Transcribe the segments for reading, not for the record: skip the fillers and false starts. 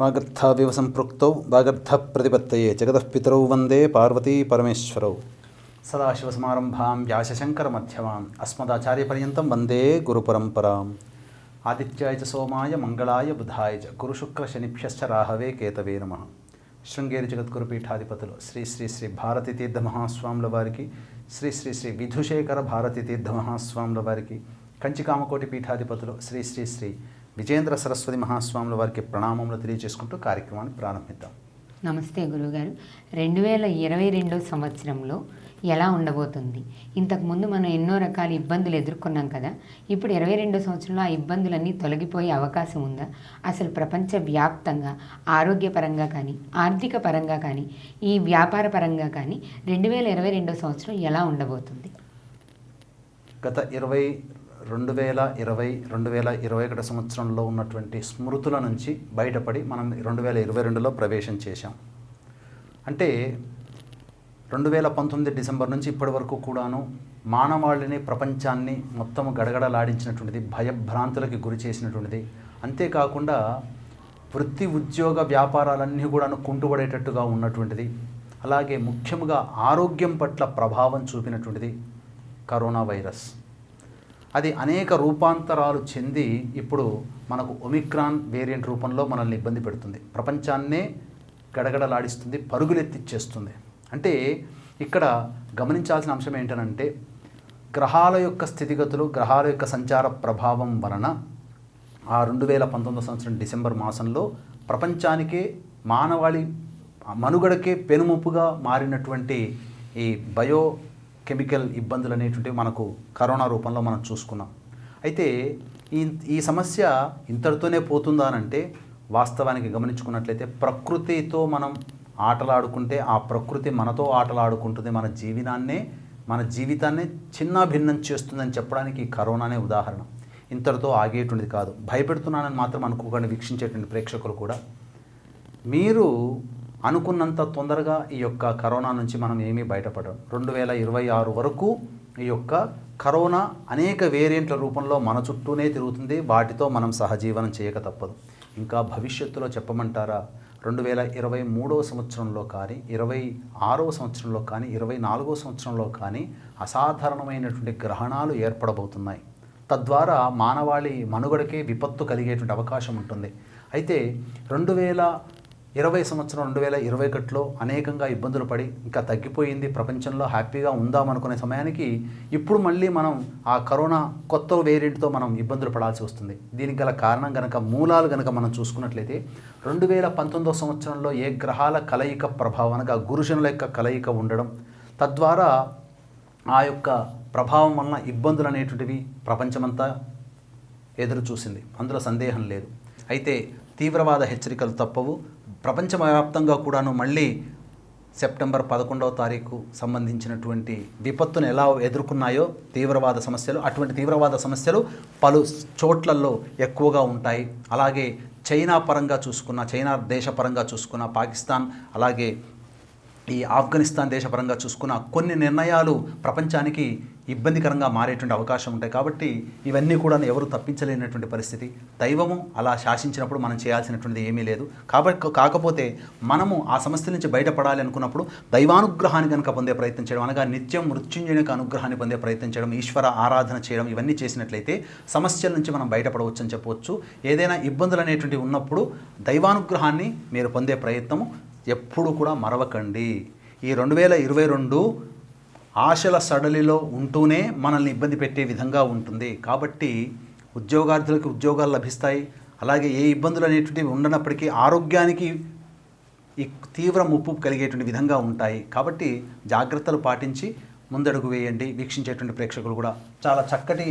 వాగర్థావివ సంపృక్తౌ వాగర్థ ప్రతిపత్తయే జగతఃపితరౌ వందే పార్వతీ పరమేశ్వరౌ. సదాశివసమారంభాం వ్యాసశంకరమధ్యమాం అస్మదాచార్యపర్యంతం వందే గురుపరంపరాం. ఆదిత్యాయ చ సోమాయ మంగళాయ బుధాయ చ గురుశుక్రశనిభ్యశ్చ రాహవే కేతవే నమః. శృంగేరి జగద్గురు పీఠాధిపతులు శ్రీ శ్రీ శ్రీ భారతీ తీర్థ మహాస్వాముల వారికి, శ్రీ శ్రీ శ్రీ విధుశేఖర భారతీ తీర్థ మహాస్వాముల వారికి, కంచికామకోటి పీఠాధిపతులు శ్రీ శ్రీ శ్రీ విజేంద్ర సరస్వతి మహాస్వాముల వారికి ప్రణామములు తెలియజేసుకుంటూ కార్యక్రమాన్ని ప్రారంభిద్దాం. నమస్తే గురువుగారు. 2022 సంవత్సరంలో ఎలా ఉండబోతుంది? ఇంతకుముందు మనం ఎన్నో రకాల ఇబ్బందులు ఎదుర్కొన్నాం కదా. ఇప్పుడు 22 సంవత్సరంలో ఆ ఇబ్బందులన్నీ తొలగిపోయే అవకాశం ఉందా? అసలు ప్రపంచవ్యాప్తంగా ఆరోగ్యపరంగా కానీ, ఆర్థిక పరంగా కానీ, ఈ వ్యాపార పరంగా కానీ 2022 సంవత్సరం ఎలా ఉండబోతుంది? గత 2021 సంవత్సరంలో ఉన్నటువంటి స్మృతుల నుంచి బయటపడి మనం 2022లో ప్రవేశం చేశాం. అంటే 2019 డిసెంబర్ నుంచి ఇప్పటి వరకు కూడాను మానవాళిని, ప్రపంచాన్ని మొత్తము గడగడలాడించినటువంటిది, భయభ్రాంతులకి గురి చేసినటువంటిది. అంతేకాకుండా వృత్తి, ఉద్యోగ, వ్యాపారాలన్నీ కూడాను కుంటుపడేటట్టుగా ఉన్నటువంటిది. అలాగే ముఖ్యంగా ఆరోగ్యం పట్ల ప్రభావం చూపినటువంటిది కరోనా వైరస్. అది అనేక రూపాంతరాలు చెంది ఇప్పుడు మనకు ఒమిక్రాన్ వేరియంట్ రూపంలో మనల్ని ఇబ్బంది పెడుతుంది. ప్రపంచాన్నే గడగడలాడిస్తుంది, పరుగులెత్తిచ్చేస్తుంది. అంటే ఇక్కడ గమనించాల్సిన అంశం ఏంటనంటే, గ్రహాల యొక్క స్థితిగతులు, గ్రహాల యొక్క సంచార ప్రభావం వలన ఆ 2019 సంవత్సరం డిసెంబర్ మాసంలో ప్రపంచానికే, మానవాళి మనుగడకే పెనుముప్పుగా మారినటువంటి ఈ కెమికల్ ఇబ్బందులు అనేటువంటివి మనకు కరోనా రూపంలో మనం చూసుకున్నాం. అయితే ఈ సమస్య ఇంతటితోనే పోతుందా అనంటే, వాస్తవానికి గమనించుకున్నట్లయితే ప్రకృతితో మనం ఆటలాడుకుంటే ఆ ప్రకృతి మనతో ఆటలాడుకుంటుంది, మన జీవితాన్నే చిన్నాభిన్నం చేస్తుందని చెప్పడానికి ఈ కరోనానే ఉదాహరణ. ఇంతటితో ఆగేటువంటిది కాదు. భయపెడుతున్నానని మాత్రం అనుకోకుండా వీక్షించేటువంటి ప్రేక్షకులు కూడా, మీరు అనుకున్నంత తొందరగా ఈ యొక్క కరోనా నుంచి మనం ఏమీ బయటపడం. 2026 వరకు ఈ యొక్క కరోనా అనేక వేరియంట్ల రూపంలో మన చుట్టూనే తిరుగుతుంది. వాటితో మనం సహజీవనం చేయక తప్పదు. ఇంకా భవిష్యత్తులో చెప్పమంటారా, 2023 సంవత్సరంలో కానీ, 26వ సంవత్సరంలో కానీ, 24వ సంవత్సరంలో కానీ అసాధారణమైనటువంటి గ్రహణాలు ఏర్పడబోతున్నాయి. తద్వారా మానవాళి మనుగడకే విపత్తు కలిగేటువంటి అవకాశం ఉంటుంది. అయితే 2020 సంవత్సరం 2021లో అనేకంగా ఇబ్బందులు పడి ఇంకా తగ్గిపోయింది, ప్రపంచంలో హ్యాపీగా ఉందామనుకునే సమయానికి ఇప్పుడు మళ్ళీ మనం ఆ కరోనా కొత్త వేరియంట్తో మనం ఇబ్బందులు పడాల్సి వస్తుంది. దీనికి గల కారణం కనుక, మూలాలు కనుక మనం చూసుకున్నట్లయితే 2019 సంవత్సరంలో ఏ గ్రహాల కలయిక ప్రభావం అనగా గురుశనుల యొక్క కలయిక ఉండడం, తద్వారా ఆ యొక్క ప్రభావం వలన ఇబ్బందులు అనేటువంటివి ప్రపంచమంతా ఎదురు చూసింది. అందులో సందేహం లేదు. అయితే తీవ్రవాద హెచ్చరికలు తప్పవు. ప్రపంచవ్యాప్తంగా కూడాను మళ్ళీ సెప్టెంబర్ 11వ తారీఖు సంబంధించినటువంటి విపత్తును ఎలా ఎదుర్కొన్నాయో తీవ్రవాద సమస్యలు, అటువంటి తీవ్రవాద సమస్యలు పలు చోట్లలో ఎక్కువగా ఉంటాయి. అలాగే చైనా దేశపరంగా చూసుకున్న, పాకిస్తాన్, అలాగే ఈ ఆఫ్ఘనిస్తాన్ దేశపరంగా చూసుకున్న కొన్ని నిర్ణయాలు ప్రపంచానికి ఇబ్బందికరంగా మారేటువంటి అవకాశం ఉంటాయి. కాబట్టి ఇవన్నీ కూడా ఎవరు తప్పించలేనటువంటి పరిస్థితి. దైవము అలా శాసించినప్పుడు మనం చేయాల్సినటువంటిది ఏమీ లేదు. కాకపోతే మనము ఆ సమస్య నుంచి బయటపడాలి అనుకున్నప్పుడు దైవానుగ్రహాన్ని కనుక పొందే ప్రయత్నం చేయడం, అనగా నిత్యం మృత్యుంజయుని యొక్క అనుగ్రహాన్ని పొందే ప్రయత్నం చేయడం, ఈశ్వర ఆరాధన చేయడం, ఇవన్నీ చేసినట్లయితే సమస్యల నుంచి మనం బయటపడవచ్చు అని చెప్పవచ్చు. ఏదైనా ఇబ్బందులు అనేటువంటివి ఉన్నప్పుడు దైవానుగ్రహాన్ని మీరు పొందే ప్రయత్నము ఎప్పుడు కూడా మరవకండి. ఈ 2022 ఆశల సడలిలో ఉంటూనే మనల్ని ఇబ్బంది పెట్టే విధంగా ఉంటుంది. కాబట్టి ఉద్యోగార్థులకు ఉద్యోగాలు లభిస్తాయి. అలాగే ఏ ఇబ్బందులు అనేటువంటివి ఉండనప్పటికీ ఆరోగ్యానికి ఈ తీవ్ర ముప్పు కలిగేటువంటి విధంగా ఉంటాయి. కాబట్టి జాగ్రత్తలు పాటించి ముందడుగు వేయండి. వీక్షించేటువంటి ప్రేక్షకులు కూడా చాలా చక్కటి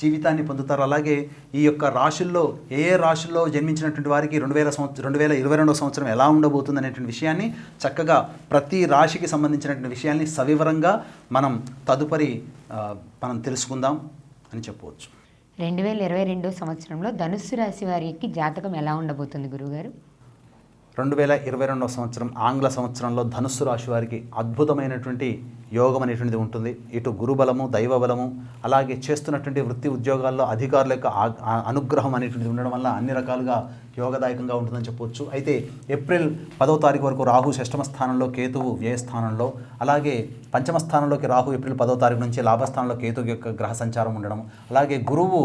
జీవితాన్ని పొందుతారు. అలాగే ఈ యొక్క రాశుల్లో ఏ రాశుల్లో జన్మించినటువంటి వారికి 2022 సంవత్సరం ఎలా ఉండబోతుంది అనేటువంటి విషయాన్ని చక్కగా ప్రతి రాశికి సంబంధించినటువంటి విషయాన్ని సవివరంగా మనం తదుపరి తెలుసుకుందాం అని చెప్పవచ్చు. 2022 సంవత్సరంలో ధనుస్సు రాశి వారికి జాతకం ఎలా ఉండబోతుంది గురువుగారు? 2022 సంవత్సరం ఆంగ్ల సంవత్సరంలో ధనుస్సు రాశి వారికి అద్భుతమైనటువంటి యోగం అనేటువంటిది ఉంటుంది. ఇటు గురుబలము, దైవబలము, అలాగే చేస్తున్నటువంటి వృత్తి ఉద్యోగాల్లో అధికారుల యొక్క అనుగ్రహం అనేటువంటిది ఉండడం వల్ల అన్ని రకాలుగా యోగదాయకంగా ఉంటుందని చెప్పవచ్చు. అయితే ఏప్రిల్ 10వ తారీఖు వరకు రాహు షష్టమ స్థానంలో, కేతువు వ్యయ స్థానంలో, అలాగే పంచమ స్థానంలోకి రాహు ఏప్రిల్ 10వ తారీఖు నుంచి లాభస్థానంలో కేతువు యొక్క గ్రహ సంచారం ఉండడం, అలాగే గురువు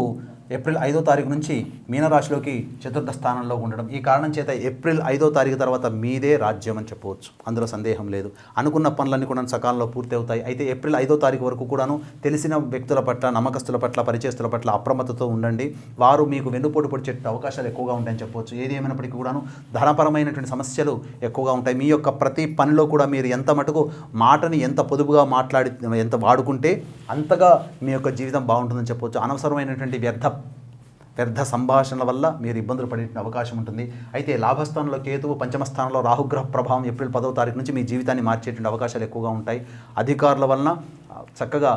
ఏప్రిల్ 5వ తారీఖు నుంచి మీనరాశిలోకి చతుర్థ స్థానంలో ఉండడం. ఈ కారణం చేత ఏప్రిల్ 5వ తారీఖు తర్వాత మీదే రాజ్యం అని చెప్పవచ్చు, అందులో సందేహం లేదు. అనుకున్న పనులన్నీ కూడా సకాలంలో పూర్తి అవుతాయి. అయితే ఏప్రిల్ 5వ తారీఖు వరకు కూడాను తెలిసిన వ్యక్తుల పట్ల, నమ్మకస్తుల పట్ల, పరిచయస్తుల పట్ల అప్రమత్తతో ఉండండి. వారు మీకు వెన్నుపోటు పొడిచే అవకాశాలు ఎక్కువగా ఉంటాయని చెప్పవచ్చు. ఏది ఏమైనప్పటికీ కూడాను ధనపరమైనటువంటి సమస్యలు ఎక్కువగా ఉంటాయి. మీ యొక్క ప్రతి పనిలో కూడా మీరు ఎంత మటుకు మాటని ఎంత పొదుపుగా ఎంత వాడుకుంటే అంతగా మీ యొక్క జీవితం బాగుంటుందని చెప్పవచ్చు. అనవసరమైనటువంటి వ్యర్థ సంభాషణల వల్ల మీరు ఇబ్బందులు పడే అవకాశం ఉంటుంది. అయితే లాభస్థానంలో కేతువు, పంచమ స్థానంలో రాహుగ్రహ ప్రభావం ఏప్రిల్ 10వ తారీఖు నుంచి మీ జీవితాన్ని మార్చేటువంటి అవకాశాలు ఎక్కువగా ఉంటాయి. అధికారుల వలన చక్కగా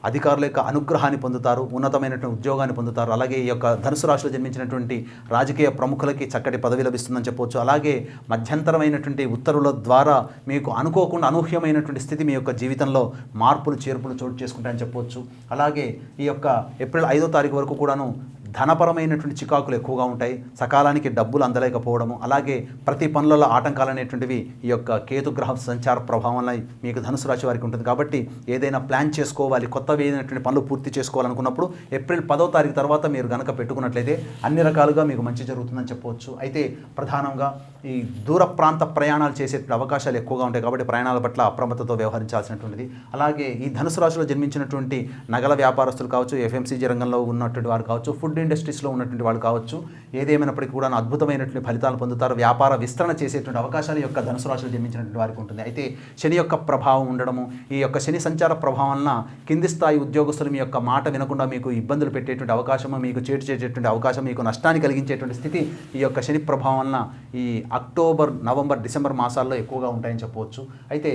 అధికారుల యొక్క అనుగ్రహాన్ని పొందుతారు, ఉన్నతమైనటువంటి ఉద్యోగాన్ని పొందుతారు. అలాగే ఈ యొక్క ధనుసు రాశిలో జన్మించినటువంటి రాజకీయ ప్రముఖులకి చక్కటి పదవి లభిస్తుందని చెప్పవచ్చు. అలాగే మధ్యంతరమైనటువంటి ఉత్తర్వుల ద్వారా మీకు అనుకోకుండా అనూహ్యమైనటువంటి స్థితి మీ యొక్క జీవితంలో మార్పులు చేర్పులు చోటు చేసుకుంటాయని చెప్పవచ్చు. అలాగే ఈ యొక్క ఏప్రిల్ 5వ తారీఖు వరకు కూడాను ధనపరమైనటువంటి చికాకులు ఎక్కువగా ఉంటాయి. సకాలానికి డబ్బులు అందలేకపోవడము, అలాగే ప్రతి పనులలో ఆటంకాలు అనేటువంటివి ఈ యొక్క కేతుగ్రహ సంచార ప్రభావం వల్ల మీకు ధనుసు రాశి వారికి ఉంటుంది. కాబట్టి ఏదైనా ప్లాన్ చేసుకోవాలి, కొత్తవి ఏదైనటువంటి పనులు పూర్తి చేసుకోవాలనుకున్నప్పుడు ఏప్రిల్ 10వ తారీఖు తర్వాత మీరు కనుక పెట్టుకున్నట్లయితే అన్ని రకాలుగా మీకు మంచి జరుగుతుందని చెప్పవచ్చు. అయితే ప్రధానంగా ఈ దూర ప్రాంత ప్రయాణాలు చేసేటువంటి అవకాశాలు ఎక్కువగా ఉంటాయి. కాబట్టి ప్రయాణాల పట్ల అప్రమత్తతో వ్యవహరించాల్సినటువంటిది. అలాగే ఈ ధనుసు రాశిలో జన్మించినటువంటి నగల వ్యాపారస్తులు కావచ్చు, ఎఫ్ఎంసీజీ రంగంలో ఉన్నటువంటి వారు కావచ్చు, ఫుడ్ ఇండస్ట్రీస్లో ఉన్నటువంటి వాళ్ళు కావచ్చు, ఏదేమైనప్పటికీ కూడా అద్భుతమైనటువంటి ఫలితాలు పొందుతారు. వ్యాపార విస్తరణ చేసేటువంటి అవకాశాలు యొక్క ధనుసు రాశిలో జన్మించినటువంటి వారికి ఉంటుంది. అయితే శని యొక్క ప్రభావం ఉండడము, ఈ యొక్క శని సంచార ప్రభావం వలన కింది స్థాయి ఉద్యోగస్తులు మీ యొక్క మాట వినకుండా మీకు ఇబ్బందులు పెట్టేటువంటి అవకాశము, మీకు చేటు చేసేటువంటి అవకాశం, మీకు నష్టాన్ని కలిగించేటువంటి స్థితి ఈ యొక్క శని ప్రభావం వలన ఈ అక్టోబర్, నవంబర్, డిసెంబర్ మాసాల్లో ఎక్కువగా ఉంటాయని చెప్పవచ్చు. అయితే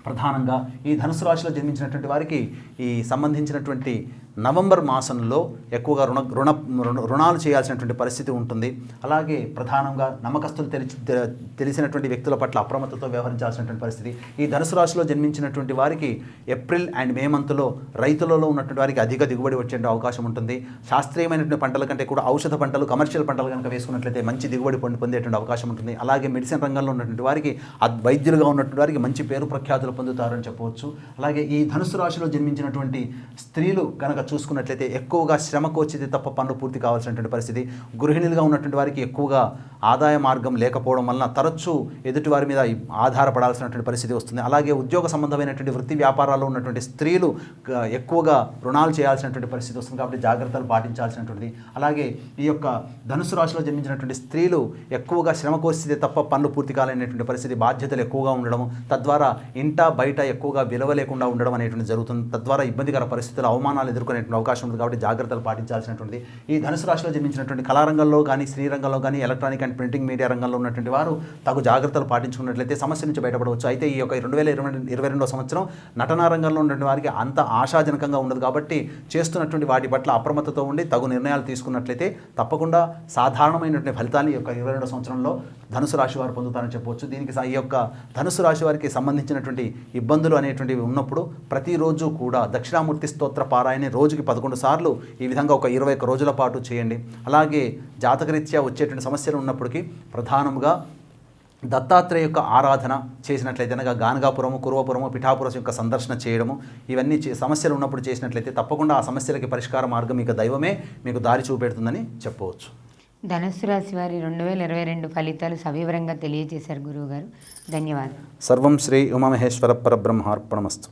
ప్రధానంగా ఈ ధనుసు రాశిలో జన్మించినటువంటి వారికి ఈ సంబంధించినటువంటి నవంబర్ మాసంలో ఎక్కువగా రుణాలు చేయాల్సినటువంటి పరిస్థితి ఉంటుంది. అలాగే ప్రధానంగా నమ్మకస్తులు తెలిసినటువంటి వ్యక్తుల పట్ల అప్రమత్తతో వ్యవహరించాల్సినటువంటి పరిస్థితి. ఈ ధనుసు రాశిలో జన్మించినటువంటి వారికి ఏప్రిల్ అండ్ మే మంత్లో రైతులలో ఉన్నటువంటి వారికి అధిక దిగుబడి వచ్చే అవకాశం ఉంటుంది. శాస్త్రీయమైనటువంటి పంటల కంటే కూడా ఔషధ పంటలు, కమర్షియల్ పంటలు కనుక వేసుకున్నట్లయితే మంచి దిగుబడి పొందేటువంటి అవకాశం ఉంటుంది. అలాగే మెడిసిన్ రంగంలో ఉన్నటువంటి వారికి, వైద్యులుగా ఉన్నటువంటి వారికి మంచి పేరు ప్రఖ్యాతులు పొందుతారని చెప్పవచ్చు. అలాగే ఈ ధనుసు రాశిలో జన్మించినటువంటి స్త్రీలు కనుక చూసుకున్నట్లయితే ఎక్కువగా శ్రమకు వచ్చేది తప్ప పనులు పూర్తి కావాల్సినటువంటి పరిస్థితి. గృహిణులుగా ఉన్నటువంటి వారికి ఎక్కువగా ఆదాయ మార్గం లేకపోవడం వలన తరచూ ఎదుటి వారి మీద ఆధారపడాల్సినటువంటి పరిస్థితి వస్తుంది. అలాగే ఉద్యోగ సంబంధమైనటువంటి వృత్తి వ్యాపారాల్లో ఉన్నటువంటి స్త్రీలు ఎక్కువగా రుణాలు చేయాల్సినటువంటి పరిస్థితి వస్తుంది. కాబట్టి జాగ్రత్తలు పాటించాల్సినటువంటిది. అలాగే ఈ యొక్క ధనుసు రాశిలో జన్మించినటువంటి స్త్రీలు ఎక్కువగా శ్రమకు వస్తే తప్ప పనులు పూర్తి కాలేనటువంటి పరిస్థితి, బాధ్యతలు ఎక్కువగా ఉండడం, తద్వారా ఇంట బయట ఎక్కువగా విలువ లేకుండా ఉండడం అనేటువంటి జరుగుతుంది. తద్వారా ఇబ్బందికర పరిస్థితులు, అవమానాలు ఎదుర్కొనే అవకాశం ఉంది. కాబట్టి జాగ్రత్తలు పాటించాల్సినటువంటి ఈ ధనుసు రాశిలో జన్మించినటువంటి కళారంగంలో కానీ, స్త్రీ రంగంలో కానీ, ఎలక్ట్రానిక్ అండ్ ప్రింటింగ్ మీడియా రంగంలో ఉన్నటువంటి వారు తగు జాగ్రత్తలు పాటించుకున్నట్లయితే సమస్య నుంచి బయటపడవచ్చు. అయితే ఈ యొక్క 2022 సంవత్సరం నటనా రంగంలో ఉన్నటువంటి వారికి అంత ఆశాజనకంగా ఉండదు. కాబట్టి చేస్తున్నటువంటి వాటి పట్ల అప్రమత్తతో ఉండి తగు నిర్ణయాలు తీసుకున్నట్లయితే తప్పకుండా సాధారణమైనటువంటి ఫలితాన్ని ఈ యొక్క 22 సంవత్సరంలో ధనుసు రాశి వారు పొందుతారని చెప్పవచ్చు. దీనికి ఈ యొక్క ధనుసు రాశి వారికి సంబంధించినటువంటి ఇబ్బందులు అనేటువంటివి ఉన్నప్పుడు ప్రతిరోజు కూడా దక్షిణామూర్తి స్తోత్ర పారాయణ రోజుకి 11 సార్లు ఈ విధంగా ఒక 21 రోజుల పాటు చేయండి. అలాగే జాతకరీత్యా వచ్చేటువంటి సమస్యలు ఉన్నప్పటికీ ప్రధానంగా దత్తాత్రేయ యొక్క ఆరాధన చేసినట్లయితే అనగా గానగాపురము, కురువపురము, పిఠాపురం యొక్క సందర్శన చేయడము, ఇవన్నీ సమస్యలు ఉన్నప్పుడు చేసినట్లయితే తప్పకుండా ఆ సమస్యలకి పరిష్కార మార్గం మీకు దైవమే మీకు దారి చూపెడుతుందని చెప్పవచ్చు. ధనుస్సు రాశి వారి 2022 ఫలితాలు సవివరంగా తెలియజేశారు గురువుగారు. ధన్యవాదాలు. సర్వం శ్రీ ఉమామహేశ్వర పరబ్రహ్మార్పణమస్తు.